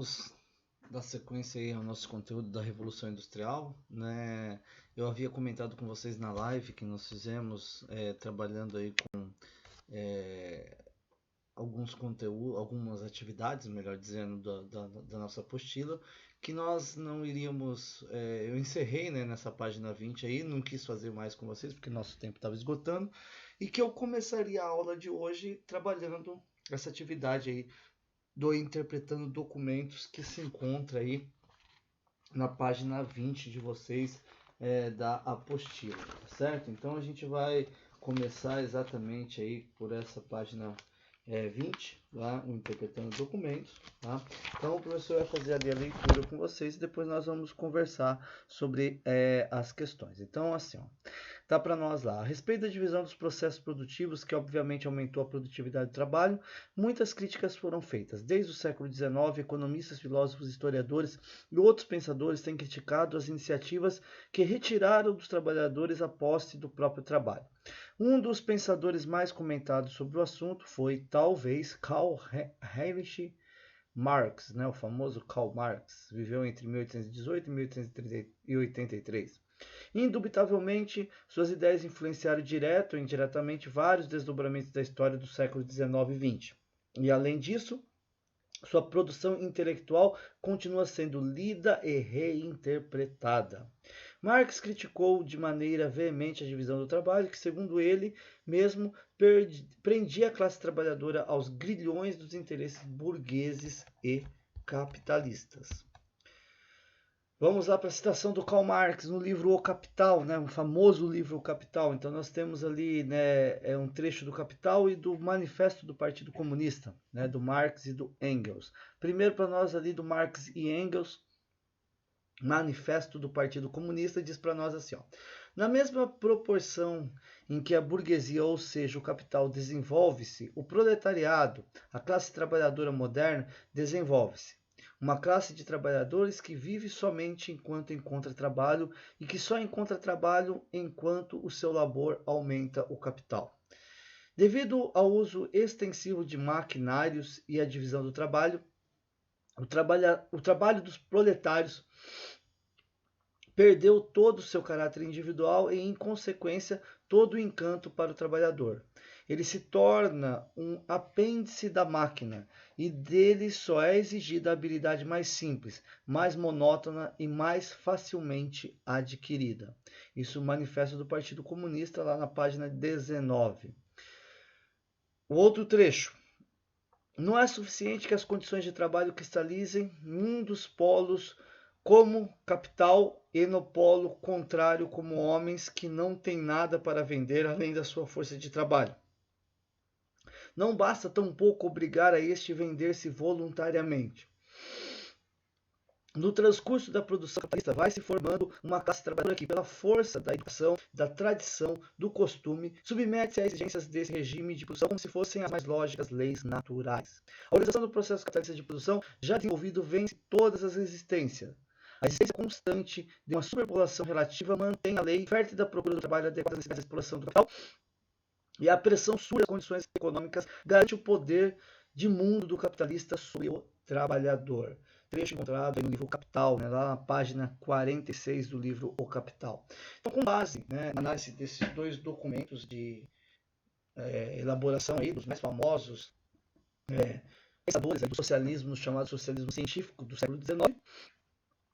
Vamos dar sequência aí ao nosso conteúdo da Revolução Industrial, né? Eu havia comentado com vocês na live que nós fizemos trabalhando aí com alguns conteúdos, algumas atividades, melhor dizendo, da nossa apostila, que nós não iríamos. Eu encerrei, né, nessa página 20 aí, não quis fazer mais com vocês porque nosso tempo estava esgotando, e que eu começaria a aula de hoje trabalhando essa atividade aí do interpretando documentos que se encontra aí na página 20 de vocês da apostila, tá certo? Então a gente vai começar exatamente aí por essa página 20, lá, o interpretando documentos, tá? Então o professor vai fazer ali a leitura com vocês e depois nós vamos conversar sobre as questões. Então assim, ó, tá para nós lá. A respeito da divisão dos processos produtivos, que obviamente aumentou a produtividade do trabalho, muitas críticas foram feitas. Desde o século XIX, economistas, filósofos, historiadores e outros pensadores têm criticado as iniciativas que retiraram dos trabalhadores a posse do próprio trabalho. Um dos pensadores mais comentados sobre o assunto foi, talvez, Karl Heinrich Marx, né, o famoso Karl Marx, viveu entre 1818 e 1883. Indubitavelmente, suas ideias influenciaram direto ou indiretamente vários desdobramentos da história do século XIX e XX. E, além disso, sua produção intelectual continua sendo lida e reinterpretada. Marx criticou de maneira veemente a divisão do trabalho, que, segundo ele mesmo, prendia a classe trabalhadora aos grilhões dos interesses burgueses e capitalistas. Vamos lá para a citação do Karl Marx no livro O Capital, né, um famoso livro O Capital. Então nós temos ali, né, um trecho do Capital e do Manifesto do Partido Comunista, né, do Marx e do Engels. Primeiro para nós ali do Marx e Engels, Manifesto do Partido Comunista, diz para nós assim, ó: na mesma proporção em que a burguesia, ou seja, o capital, desenvolve-se, o proletariado, a classe trabalhadora moderna, desenvolve-se. Uma classe de trabalhadores que vive somente enquanto encontra trabalho e que só encontra trabalho enquanto o seu labor aumenta o capital. Devido ao uso extensivo de maquinários e à divisão do trabalho, o trabalho dos proletários perdeu todo o seu caráter individual e, em consequência, todo o encanto para o trabalhador. Ele se torna um apêndice da máquina e dele só é exigida a habilidade mais simples, mais monótona e mais facilmente adquirida. Isso é o Manifesto do Partido Comunista, lá na página 19. O outro trecho. Não é suficiente que as condições de trabalho cristalizem um dos polos como capital e no polo contrário como homens que não têm nada para vender além da sua força de trabalho. Não basta tampouco obrigar a este vender-se voluntariamente. No transcurso da produção capitalista vai se formando uma classe trabalhadora que, pela força da educação, da tradição, do costume, submete-se às exigências desse regime de produção como se fossem as mais lógicas leis naturais. A organização do processo capitalista de produção já desenvolvido vence todas as resistências. A existência constante de uma superpopulação relativa mantém a lei fértil da procura do trabalho adequada às necessidades da exploração do capital, e a pressão sobre as condições econômicas garante o poder de mundo do capitalista sobre o trabalhador. Trecho encontrado no livro O Capital, né, lá na página 46 do livro O Capital. Então, com base, né, na análise desses dois documentos de elaboração aí, dos mais famosos pensadores do socialismo, chamado socialismo científico do século XIX,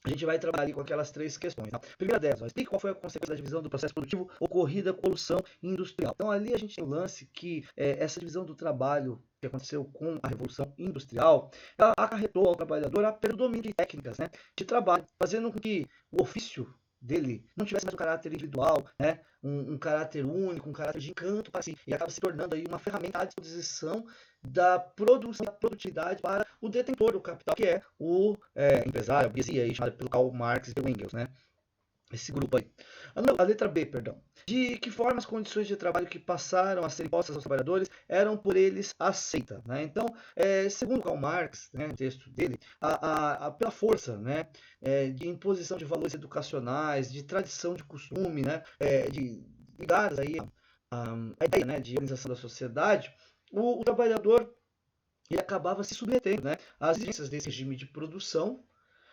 a gente vai trabalhar com aquelas três questões. Tá? Primeira delas, explica qual foi a consequência da divisão do processo produtivo ocorrida com a Revolução Industrial. Então ali a gente tem o lance que essa divisão do trabalho que aconteceu com a Revolução Industrial, ela acarretou ao trabalhador a perda do domínio de técnicas, né, de trabalho, fazendo com que o ofício dele não tivesse mais um caráter individual, né, um caráter único, um caráter de encanto para si, e acaba se tornando aí uma ferramenta à disposição da produção, da produtividade para o detentor do capital, que é o empresário, a burguesia, aí, chamada pelo Karl Marx e pelo Engels, né? Esse grupo aí. A letra B, perdão. De que forma as condições de trabalho que passaram a ser impostas aos trabalhadores eram por eles aceitas, né? Então, segundo Karl Marx, né, no texto dele, pela força, né, de imposição de valores educacionais, de tradição de costume, né, ligadas aí a ideia, né, de organização da sociedade, o trabalhador ele acabava se submetendo, né, às exigências desse regime de produção,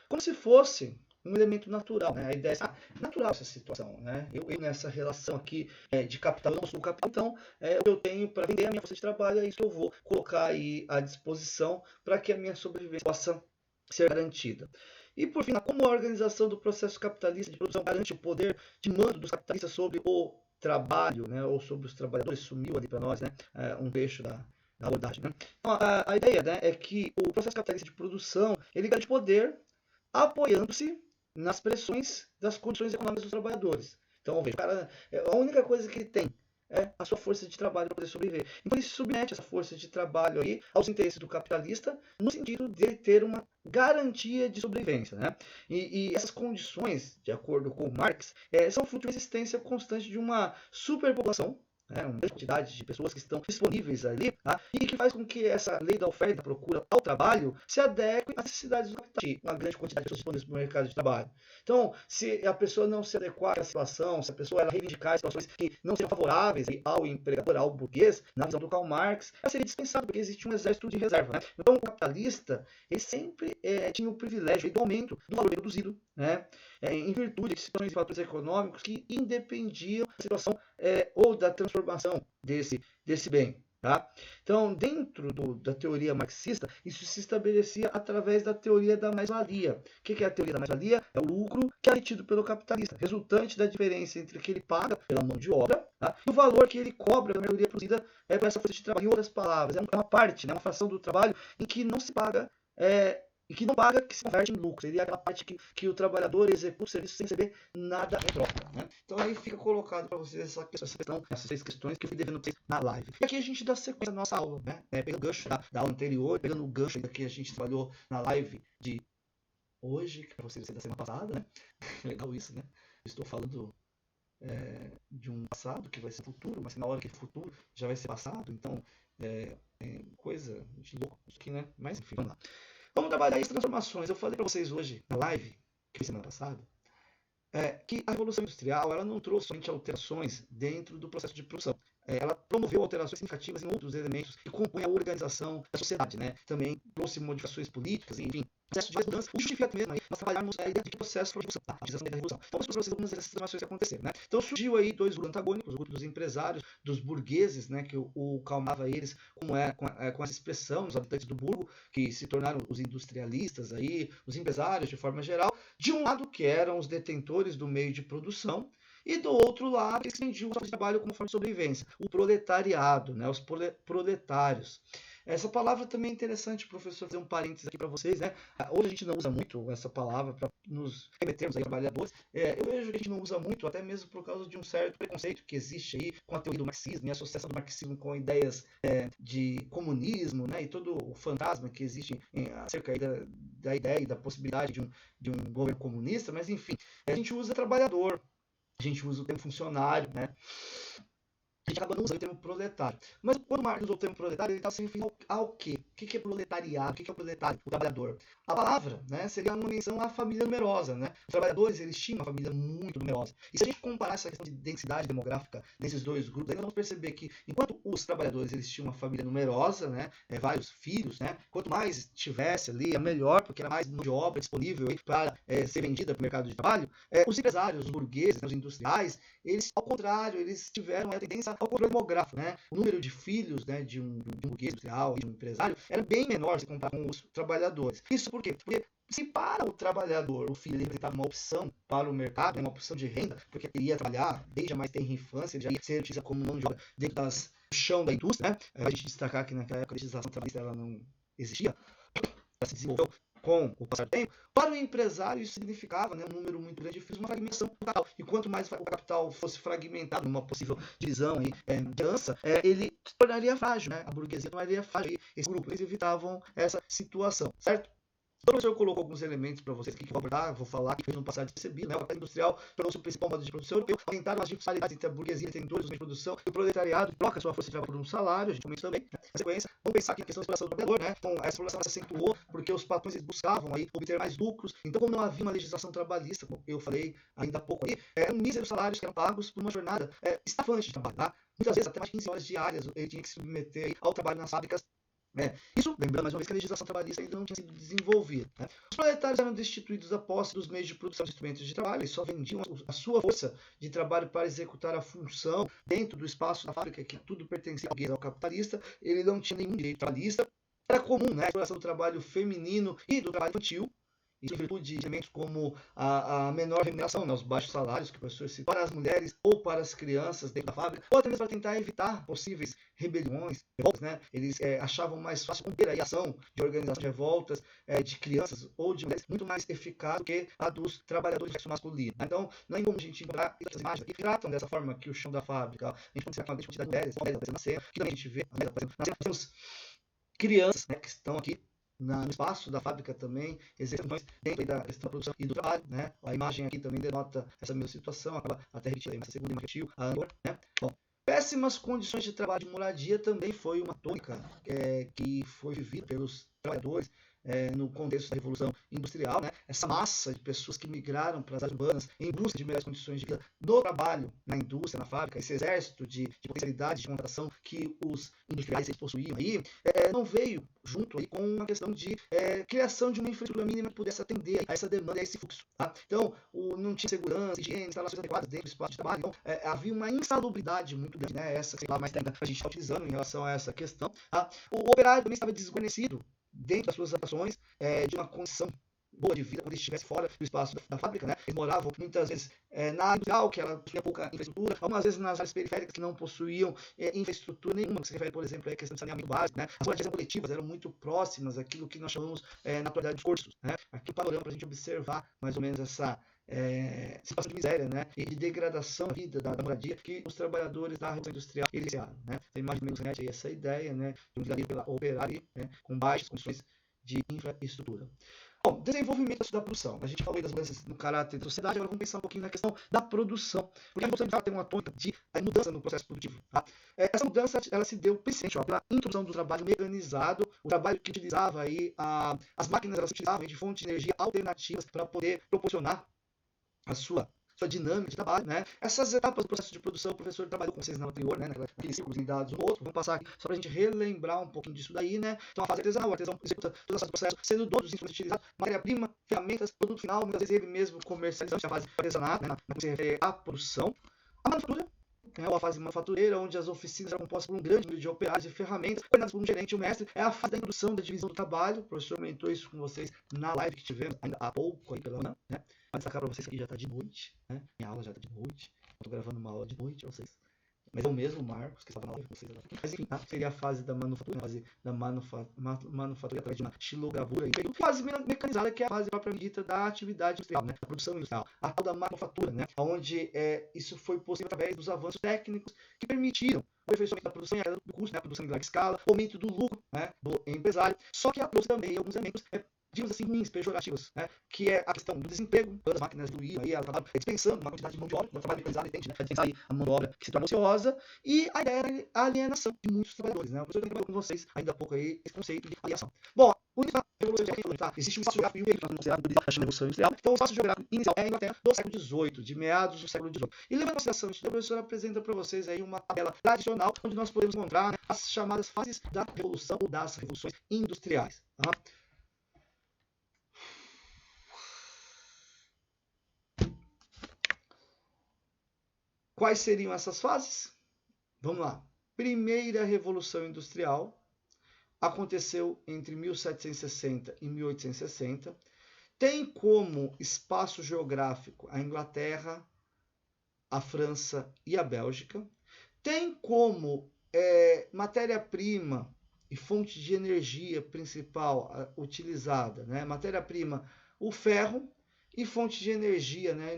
como se fosse um elemento natural, né? A ideia é natural essa situação, né? Eu nessa relação aqui de capital, eu não sou capital, então o que eu tenho para vender a minha força de trabalho é isso que eu vou colocar aí à disposição para que a minha sobrevivência possa ser garantida. E por fim, como a organização do processo capitalista de produção garante o poder de mando dos capitalistas sobre o trabalho, né, ou sobre os trabalhadores, sumiu ali para nós, né, um trecho da abordagem. Né? Então, a ideia, né, é que o processo capitalista de produção ele garante poder apoiando-se nas pressões das condições econômicas dos trabalhadores. Então, veja, o cara, a única coisa que ele tem é a sua força de trabalho para poder sobreviver. Então, ele submete essa força de trabalho aí aos interesses do capitalista, no sentido de ele ter uma garantia de sobrevivência. Né? E essas condições, de acordo com Marx, são fruto de uma existência constante de uma superpopulação, uma grande quantidade de pessoas que estão disponíveis ali, tá? E que faz com que essa lei da oferta e da procura ao trabalho se adeque às necessidades do capital, uma grande quantidade de pessoas disponíveis no mercado de trabalho. Então, se a pessoa não se adequar à situação, se a pessoa ela reivindicar situações que não sejam favoráveis ao empregador, ao burguês, na visão do Karl Marx, ela seria dispensada, porque existe um exército de reserva. Né? Então, o capitalista ele sempre tinha o privilégio do aumento do valor produzido, né? Em virtude de situações e fatores econômicos que independiam da situação ou da transformação desse bem. Tá? Então, dentro da teoria marxista, isso se estabelecia através da teoria da mais-valia. O que é a teoria da mais-valia? É o lucro que é obtido pelo capitalista, resultante da diferença entre o que ele paga pela mão de obra, tá? E o valor que ele cobra pela mercadoria produzida por essa força de trabalho. Em outras palavras, é uma parte, né, uma fração do trabalho em que não se paga e que não paga, que se converte em lucro. Seria aquela parte que o trabalhador executa o serviço sem receber nada em troca. Né? Então aí fica colocado para vocês essa questão, essas 6 questões que eu fui devendo para vocês na live. E aqui a gente dá sequência à nossa aula, né? Pegando o gancho da aula anterior, pegando o gancho que a gente trabalhou na live de hoje, que para vocês da semana passada, né? Legal isso, né? Estou falando de um passado que vai ser futuro, mas na hora que é futuro já vai ser passado, então coisa de louco isso aqui, né? Mas enfim, vamos lá. Vamos trabalhar as transformações. Eu falei para vocês hoje na live, que foi semana passada, que a Revolução Industrial ela não trouxe somente alterações dentro do processo de produção. Ela promoveu alterações significativas em outros elementos que compõem a organização da sociedade. Né? Também trouxe modificações políticas, enfim, processo de várias mudanças. O justifica mesmo aí nós trabalharmos a ideia de que processo foi a revolução, a utilização da revolução. Então, vamos para vocês algumas dessas transformações que aconteceram. Né? Então, surgiu aí dois grupos antagônicos, o grupo dos empresários, dos burgueses, né, que o calmava eles com essa expressão, os habitantes do burgo, que se tornaram os industrialistas, aí, os empresários de forma geral, de um lado que eram os detentores do meio de produção, e do outro lado que estendiam o trabalho como forma de sobrevivência, o proletariado, né, os proletários. Essa palavra também é interessante, professor, fazer um parênteses aqui para vocês, né? Hoje a gente não usa muito essa palavra para nos remetermos aí a trabalhadores. Eu vejo que a gente não usa muito, até mesmo por causa de um certo preconceito que existe aí com a teoria do marxismo e a associação do marxismo com ideias de comunismo, né? E todo o fantasma que existe acerca aí da ideia e da possibilidade de um governo comunista, mas enfim, a gente usa trabalhador, a gente usa o termo funcionário, né? A gente acaba não usando o termo proletário. Mas quando Marx usou o termo proletário, ele está se referindo ao quê? O que é proletariado? O que é o proletário? O trabalhador. A palavra, né, seria uma menção à família numerosa. Né? Os trabalhadores eles tinham uma família muito numerosa. E se a gente comparar essa questão de densidade demográfica desses dois grupos, aí nós vamos perceber que enquanto os trabalhadores eles tinham uma família numerosa, né, vários filhos, né, quanto mais tivesse ali, é melhor, porque era mais mão de obra disponível para ser vendida para o mercado de trabalho. Os empresários, os burgueses, né, os industriais, eles, ao contrário, eles tiveram a tendência ao controle demográfico. Né? O número de filhos, né, de um burguês industrial e de um empresário era bem menor se comparar com os trabalhadores. Isso por quê? Porque se para o trabalhador o filho representava uma opção para o mercado, uma opção de renda, porque ele ia trabalhar desde a mais tenra infância, ele já ia ser utilizado como mão de obra dentro do chão da indústria. Né? A gente destacar que naquela época a legislação trabalhista ela não existia, ela se desenvolveu com o passar do tempo. Para o empresário isso significava, né, um número muito grande de filhos, uma fragmentação do capital. E quanto mais o capital fosse fragmentado numa possível divisão aí, de herança, ele se tornaria frágil. Né? A burguesia tornaria frágil. Esse grupo eles evitavam essa situação, certo? Então, o professor colocou alguns elementos para vocês que eu vou abordar, vou falar que no passado despercebido, né? O capital industrial tornou-se o principal modo de produção europeu, aumentaram as disparidades entre a burguesia, detentores dos meios de produção, e o proletariado troca sua força de trabalho por um salário, a gente comentou também. Né? Na sequência, vamos pensar aqui na questão da exploração do trabalhador, né? Então, essa exploração se acentuou porque os patrões buscavam aí obter mais lucros, então como não havia uma legislação trabalhista, como eu falei ainda há pouco aí, eram míseros salários que eram pagos por uma jornada estafante de trabalho, tá? Muitas vezes até mais de 15 horas diárias ele tinha que se submeter ao trabalho nas fábricas Isso, lembrando mais uma vez que a legislação trabalhista ainda não tinha sido desenvolvida. Os proletários eram destituídos da posse dos meios de produção de instrumentos de trabalho, eles só vendiam a sua força de trabalho para executar a função dentro do espaço da fábrica, que tudo pertencia ao capitalista, ele não tinha nenhum direito trabalhista. Era comum, né, a exploração do trabalho feminino e do trabalho infantil, isso em virtude de elementos como a menor remuneração, né, os baixos salários que o professor citou, para as mulheres ou para as crianças dentro da fábrica, ou até mesmo para tentar evitar possíveis rebeliões, revoltas, né? Eles achavam mais fácil conter a ação de organização de revoltas de crianças ou de mulheres muito mais eficaz do que a dos trabalhadores do sexo masculino. Então, não é como a gente encontrar essas imagens que tratam dessa forma que o chão da fábrica, a gente pode ser uma grande quantidade de mulheres aparecendo na cena, que também a gente vê na cena, nós temos crianças, né, que estão aqui no espaço da fábrica também, exercendo dentro da questão da produção e do trabalho, né? A imagem aqui também denota essa mesma situação, acaba até repetindo essa segunda imagem, a anterior, né? Bom, péssimas condições de trabalho e moradia também foi uma tônica que foi vivida pelos trabalhadores no contexto da Revolução Industrial, né? Essa massa de pessoas que migraram para as áreas urbanas em busca de melhores condições de vida no trabalho, na indústria, na fábrica, esse exército de potencialidade de contratação que os industriais possuíam aí, não veio junto aí com uma questão de criação de uma infraestrutura mínima que pudesse atender a essa demanda, a esse fluxo. Tá? Então, não tinha segurança, higiene, instalações adequadas dentro do espaço de trabalho. Então, havia uma insalubridade muito grande, né? Essa, sei lá, mais técnica a gente está utilizando em relação a essa questão. Tá? O operário também estava desguarnecido dentro das suas ações de uma condição boa de vida quando ele estivesse fora do espaço da fábrica, né? Eles moravam muitas vezes na área industrial, que ela possuía pouca infraestrutura, algumas vezes nas áreas periféricas que não possuíam infraestrutura nenhuma, que se refere, por exemplo, à questão de saneamento básico, né? As moradias coletivas eram muito próximas àquilo que nós chamamos na atualidade de cursos, né? Aqui o panorama para a gente observar mais ou menos essa situação de miséria, né, e de degradação da vida, da moradia que os trabalhadores da Revolução Industrial iniciaram, né? Você imagina aí essa ideia, né, de um vilarejo pela operária, né, com baixas condições de infraestrutura. Bom, desenvolvimento da produção. A gente falou aí das mudanças no caráter da sociedade, agora vamos pensar um pouquinho na questão da produção. Porque a Revolução Industrial tem uma tônica de mudança no processo produtivo. Tá? Essa mudança ela se deu principalmente pela introdução do trabalho mecanizado, o trabalho que utilizava aí as máquinas elas utilizavam de fontes de energia alternativas para poder proporcionar a sua dinâmica de trabalho, né? Essas etapas do processo de produção, o professor trabalhou com vocês na anterior, né? Naqueles ciclos ligados um no outro. Vamos passar aqui só para a gente relembrar um pouquinho disso daí, né? Então, a fase artesanal, o artesão executa toda essa processo, sendo dono dos instrumentos utilizados, matéria-prima, ferramentas, produto final, muitas vezes ele mesmo comercializando, a fase artesanal, né? Na que se refere à produção. A manufatura, ou a fase manufatureira, onde as oficinas eram compostas por um grande número de operários e ferramentas, coordenadas por um gerente e um mestre, é a fase da introdução da divisão do trabalho. O professor comentou isso com vocês na live que tivemos ainda há pouco, aí pela manhã, né? Vou destacar para vocês que aqui já está de noite, né? Minha aula já está de noite. Estou gravando uma aula de noite para vocês. Mas é o mesmo Marcos que estava na live com vocês agora. Mas enfim, seria a fase da manufatura, a fase da manufatura através de uma xilogravura. E a fase mecanizada, que é a fase propriamente dita da atividade industrial, né? Da produção industrial. A tal da manufatura, né? Onde isso foi possível através dos avanços técnicos que permitiram o aperfeiçoamento da produção e a queda do custo, né? A produção em larga escala, o aumento do lucro, né? Do empresário. Só que trouxe também alguns elementos digamos assim, ruins, pejorativos, né? Que é a questão do desemprego, todas as máquinas evoluíram, aí elas acabaram dispensando uma quantidade de mão de obra, o trabalho mecanizado entende, né? Dispensar a mão de obra que se torna ociosa, e a ideia era a alienação de muitos trabalhadores, né? O professor trabalhou com vocês ainda há pouco aí esse conceito de alienação. Bom, o início da Revolução Industrial, tá? Existe um espaço geográfico e um período considerado da Revolução Industrial. Então, o espaço geográfico inicial é a Inglaterra do século XVIII, de meados do século XVIII. E levando em consideração isso, o professor apresenta para vocês aí uma tabela tradicional, onde nós podemos encontrar, né, as chamadas fases da Revolução ou das Revoluções Industriais. Tá? Quais seriam essas fases? Vamos lá. Primeira Revolução Industrial aconteceu entre 1760 e 1860. Tem como espaço geográfico a Inglaterra, a França e a Bélgica. Tem como matéria-prima e fonte de energia principal utilizada, né? Matéria-prima, o ferro, e fonte de energia, né?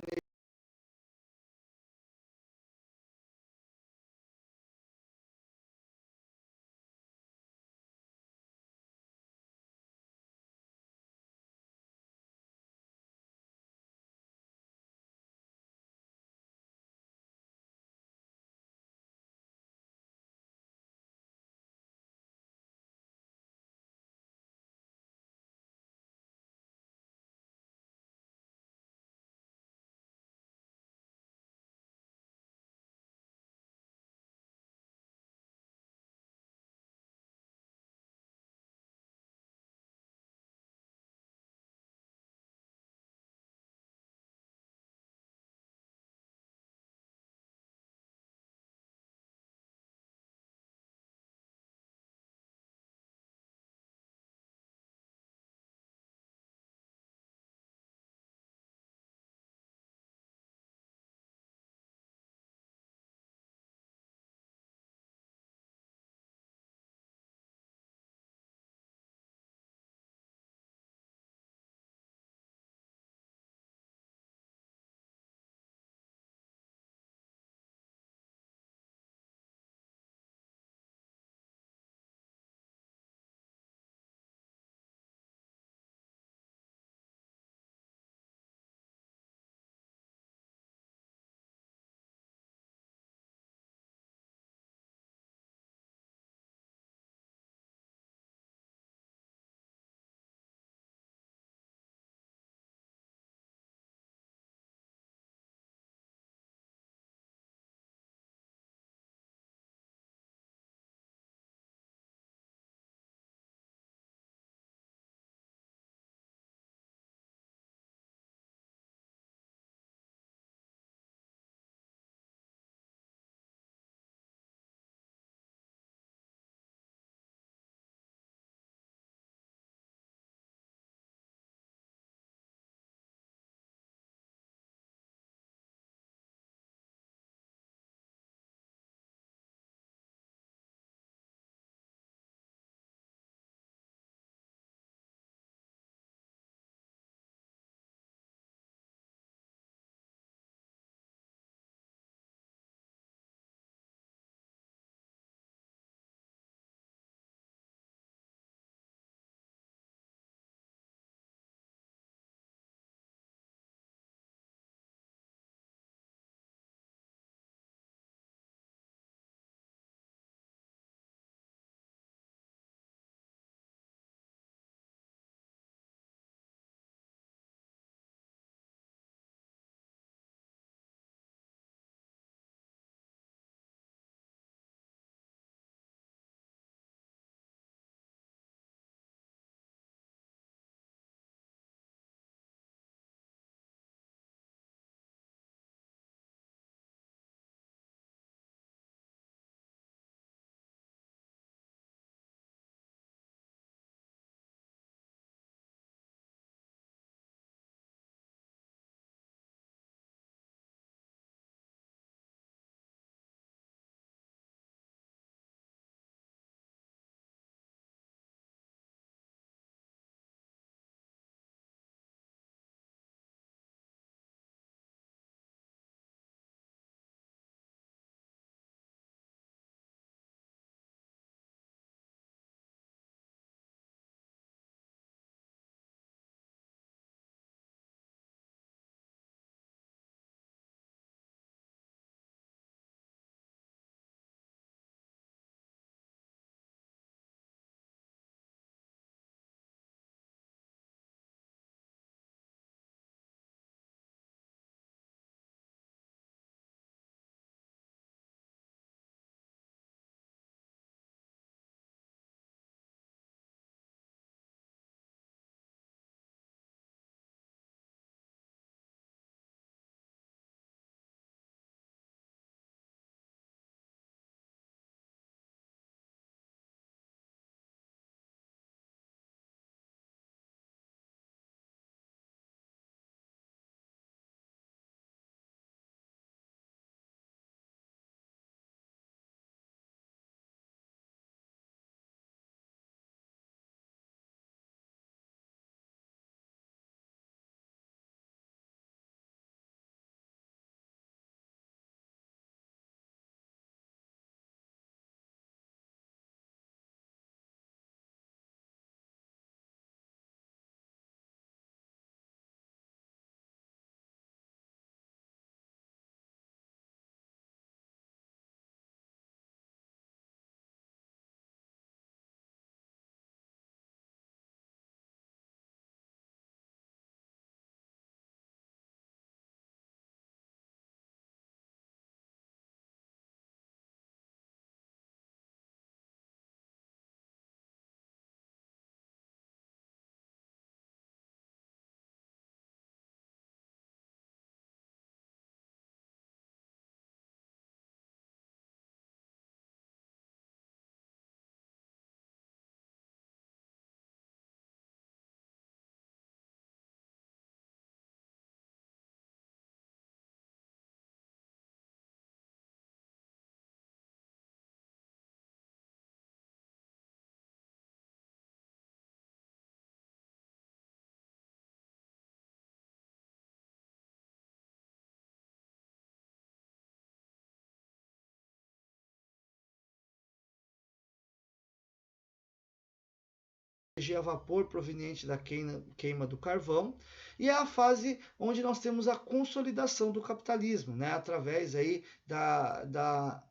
energia a vapor proveniente da queima do carvão, e é a fase onde nós temos a consolidação do capitalismo, né, através aí da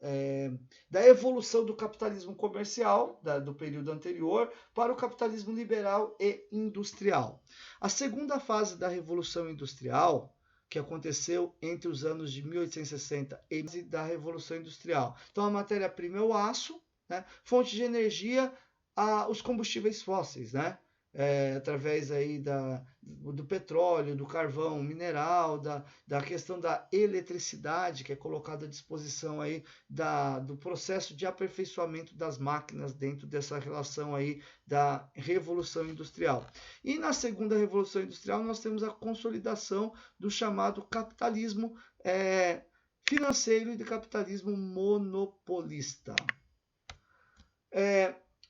evolução do capitalismo comercial, do período anterior, para o capitalismo liberal e industrial. A segunda fase da Revolução Industrial, que aconteceu entre os anos de 1860 e da Revolução Industrial. Então, a matéria-prima é o aço, né, fonte de energia, os combustíveis fósseis, né? Através aí do petróleo, do carvão mineral, da questão da eletricidade, que é colocada à disposição aí do processo de aperfeiçoamento das máquinas dentro dessa relação aí da Revolução Industrial. E na segunda Revolução Industrial nós temos a consolidação do chamado capitalismo financeiro e do capitalismo monopolista.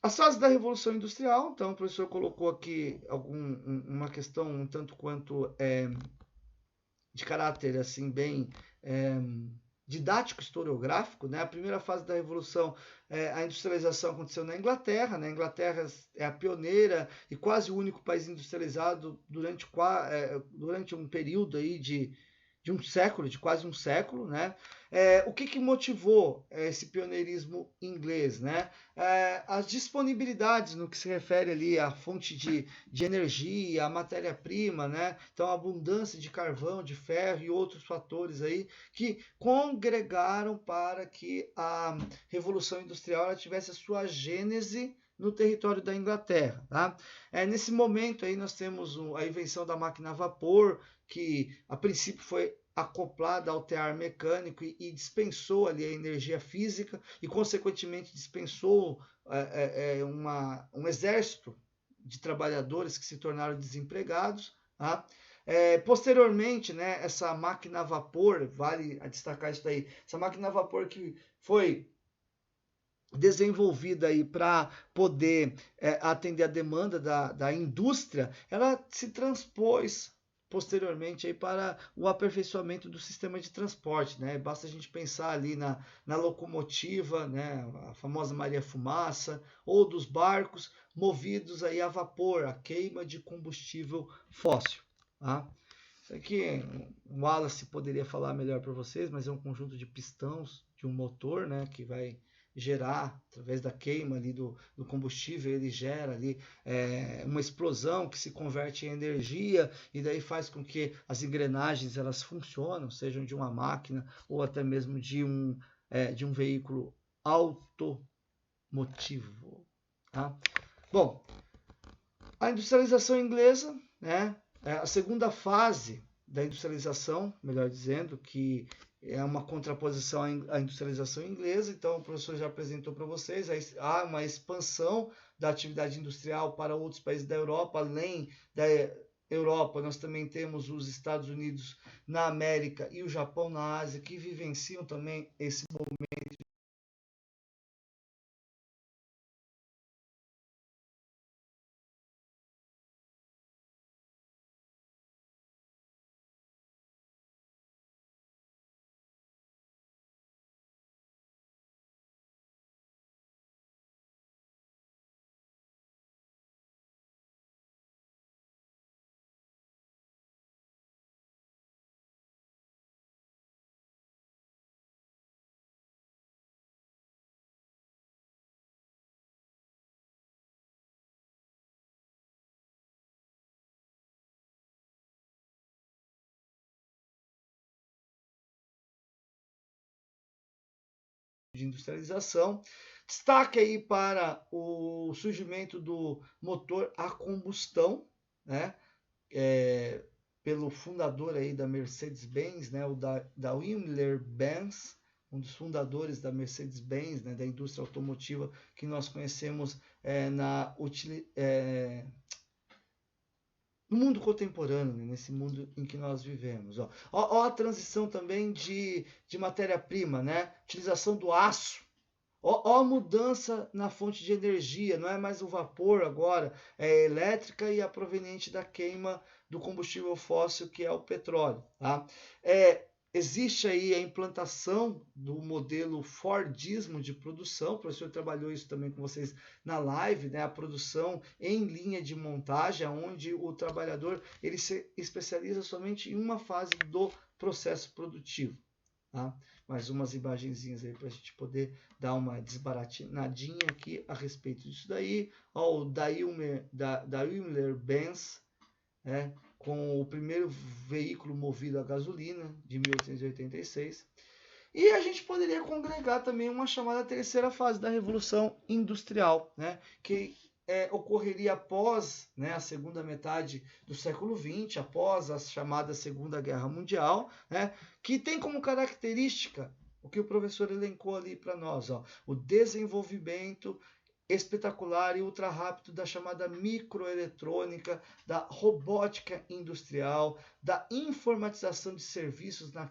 As fases da Revolução Industrial, então o professor colocou aqui uma questão um tanto quanto de caráter assim bem didático, historiográfico, né? A primeira fase da Revolução, a industrialização aconteceu na Inglaterra, né? A Inglaterra é a pioneira e quase o único país industrializado durante um período aí de quase um século, né? O que motivou esse pioneirismo inglês, né? As disponibilidades no que se refere ali à fonte de energia, à matéria-prima, né? Então, a abundância de carvão, de ferro e outros fatores aí que congregaram para que a Revolução Industrial ela tivesse a sua gênese no território da Inglaterra. Tá? Nesse momento aí nós temos a invenção da máquina a vapor, que a princípio foi acoplada ao tear mecânico e dispensou ali a energia física e consequentemente dispensou um exército de trabalhadores que se tornaram desempregados. Tá? Posteriormente, né, essa máquina a vapor, vale a destacar isso daí, essa máquina a vapor que foi desenvolvida aí para poder atender a demanda da indústria, ela se transpôs posteriormente aí para o aperfeiçoamento do sistema de transporte, né? Basta a gente pensar ali na locomotiva, né? A famosa Maria Fumaça, ou dos barcos movidos aí a vapor, a queima de combustível fóssil. Tá? Isso aqui o Wallace poderia falar melhor para vocês, mas é um conjunto de pistões de um motor, né? Que vai gerar, através da queima ali do combustível, ele gera ali uma explosão que se converte em energia e daí faz com que as engrenagens elas funcionem, sejam de uma máquina ou até mesmo de um veículo automotivo. Tá? Bom, a industrialização inglesa, né, a segunda fase da industrialização, melhor dizendo, que é uma contraposição à industrialização inglesa. Então, o professor já apresentou para vocês, há uma expansão da atividade industrial para outros países da Europa. Além da Europa, nós também temos os Estados Unidos na América e o Japão na Ásia, que vivenciam também esse momento de industrialização. Destaque aí para o surgimento do motor a combustão, né? Pelo fundador aí da Mercedes-Benz, né? O da Daimler-Benz, um dos fundadores da Mercedes-Benz, né? Da indústria automotiva que nós conhecemos no mundo contemporâneo, né? Nesse mundo em que nós vivemos. Ó a transição também de matéria-prima, né? Utilização do aço. Ó a mudança na fonte de energia, não é mais o vapor agora, é elétrica e a proveniente da queima do combustível fóssil, que é o petróleo. Tá? existe aí a implantação do modelo Fordismo de produção, o professor trabalhou isso também com vocês na live, né? A produção em linha de montagem, onde o trabalhador ele se especializa somente em uma fase do processo produtivo. Tá? Mais umas imagenzinhas aí para a gente poder dar uma desbaratinadinha aqui a respeito disso daí. Ó, o Daimler-Benz, né? Com o primeiro veículo movido a gasolina, de 1886. E a gente poderia congregar também uma chamada terceira fase da Revolução Industrial, né? Que ocorreria após, né, a segunda metade do século XX, após a chamada Segunda Guerra Mundial, né? Que tem como característica o que o professor elencou ali para nós, ó, o desenvolvimento espetacular e ultra rápido da chamada microeletrônica, da robótica industrial, da informatização de serviços na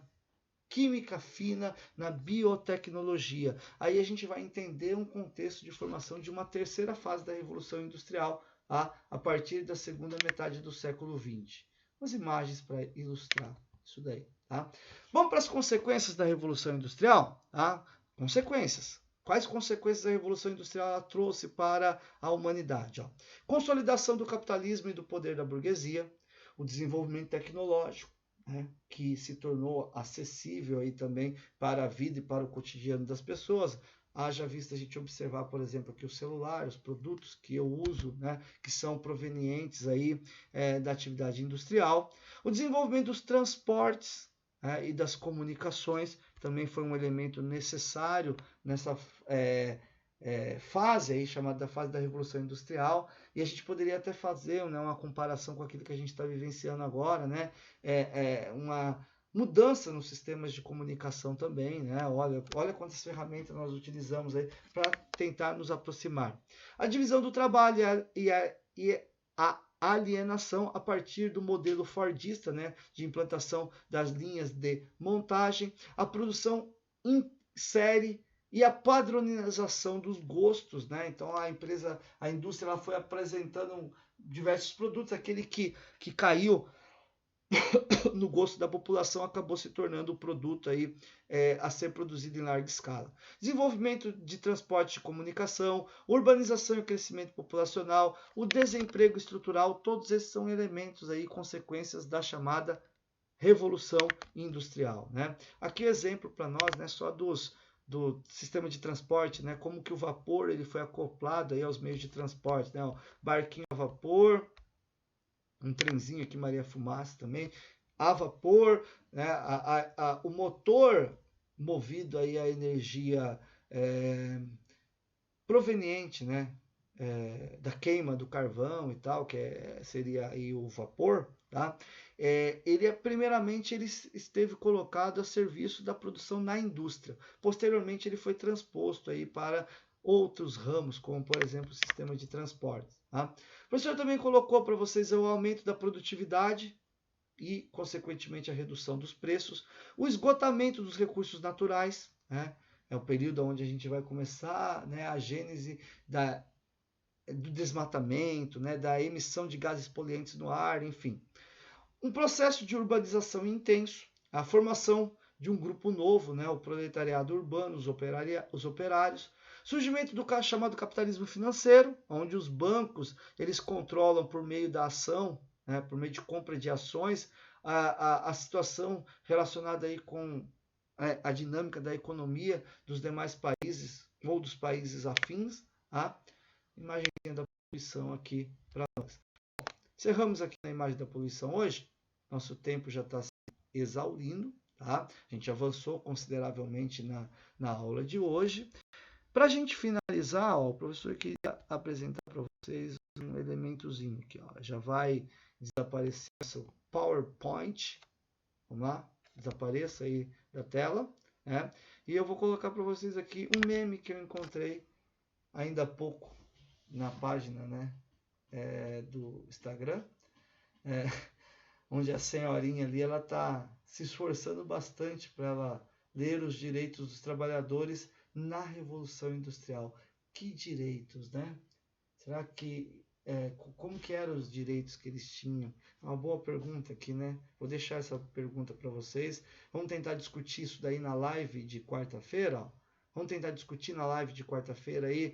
química fina, na biotecnologia. Aí a gente vai entender um contexto de formação de uma terceira fase da Revolução Industrial a partir da segunda metade do século XX. Umas imagens para ilustrar isso daí. Tá? Vamos para as consequências da Revolução Industrial? Tá? Consequências. Quais consequências a Revolução Industrial trouxe para a humanidade? Ó, consolidação do capitalismo e do poder da burguesia, o desenvolvimento tecnológico, né, que se tornou acessível aí também para a vida e para o cotidiano das pessoas. Haja vista a gente observar, por exemplo, aqui o celular, os produtos que eu uso, né, que são provenientes aí, da atividade industrial. O desenvolvimento dos transportes, e das comunicações também foi um elemento necessário nessa fase aí, chamada da fase da Revolução Industrial, e a gente poderia até fazer, né, uma comparação com aquilo que a gente está vivenciando agora, né, uma mudança nos sistemas de comunicação também, né? Olha quantas ferramentas nós utilizamos aí para tentar nos aproximar. A divisão do trabalho e a alienação a partir do modelo fordista, né, de implantação das linhas de montagem, a produção em série e a padronização dos gostos, né? Então a indústria ela foi apresentando diversos produtos, aquele que caiu no gosto da população acabou se tornando o produto aí, a ser produzido em larga escala. Desenvolvimento de transporte e comunicação, urbanização e crescimento populacional, o desemprego estrutural, todos esses são elementos aí, consequências da chamada Revolução Industrial, né? Aqui exemplo para nós, né, só do sistema de transporte, né, como que o vapor ele foi acoplado aí aos meios de transporte, né, o barquinho a vapor, um trenzinho aqui, Maria Fumaça também, a vapor, né, o motor movido aí a energia proveniente, né, da queima do carvão e tal, que seria aí o vapor, tá? Primeiramente ele esteve colocado a serviço da produção na indústria. Posteriormente ele foi transposto aí para outros ramos, como por exemplo o sistema de transporte. Tá? O professor também colocou para vocês o aumento da produtividade e, consequentemente, a redução dos preços, o esgotamento dos recursos naturais, né? É o período onde a gente vai começar, né, a gênese do desmatamento, né, da emissão de gases poluentes no ar, enfim. Um processo de urbanização intenso, a formação de um grupo novo, né, o proletariado urbano, os operários, surgimento do chamado capitalismo financeiro, onde os bancos eles controlam por meio da ação, né, por meio de compra de ações, a situação relacionada aí com a dinâmica da economia dos demais países ou dos países afins. Tá? Imagem da poluição aqui para nós. Encerramos aqui na imagem da poluição hoje. Nosso tempo já está se exaurindo. Tá? A gente avançou consideravelmente na aula de hoje. Para a gente finalizar, ó, o professor queria apresentar para vocês um elementozinho aqui. Ó. Já vai desaparecer seu PowerPoint. Vamos lá? Desapareça aí da tela. Né? E eu vou colocar para vocês aqui um meme que eu encontrei ainda há pouco na página, né, do Instagram, onde a senhorinha ali ela está se esforçando bastante para ela ler os direitos dos trabalhadores na Revolução Industrial. Que direitos, né? Será que como que eram os direitos que eles tinham? É uma boa pergunta aqui, né? Vou deixar essa pergunta para vocês. Vamos tentar discutir isso daí na live de quarta-feira, ó. Vamos tentar discutir na live de quarta-feira aí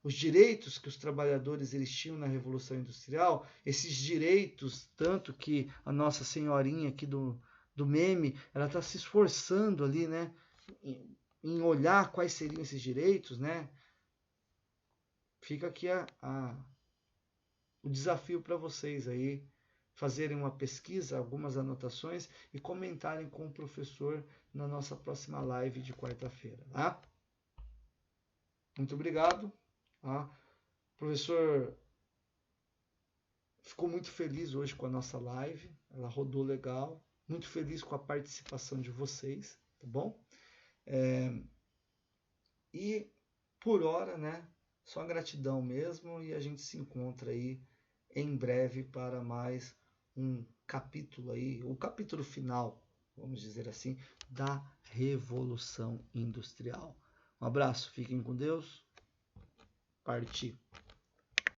os direitos que os trabalhadores eles tinham na Revolução Industrial, esses direitos, tanto que a nossa senhorinha aqui do meme, ela está se esforçando ali, né, em olhar quais seriam esses direitos, né? Fica aqui o desafio para vocês aí fazerem uma pesquisa, algumas anotações e comentarem com o professor na nossa próxima live de quarta-feira, tá? Muito obrigado. Tá? O professor ficou muito feliz hoje com a nossa live, ela rodou legal, muito feliz com a participação de vocês, tá bom? E por hora, né? Só gratidão mesmo e a gente se encontra aí em breve para mais um capítulo aí, o capítulo final, vamos dizer assim, da Revolução Industrial. Um abraço, fiquem com Deus. Parti.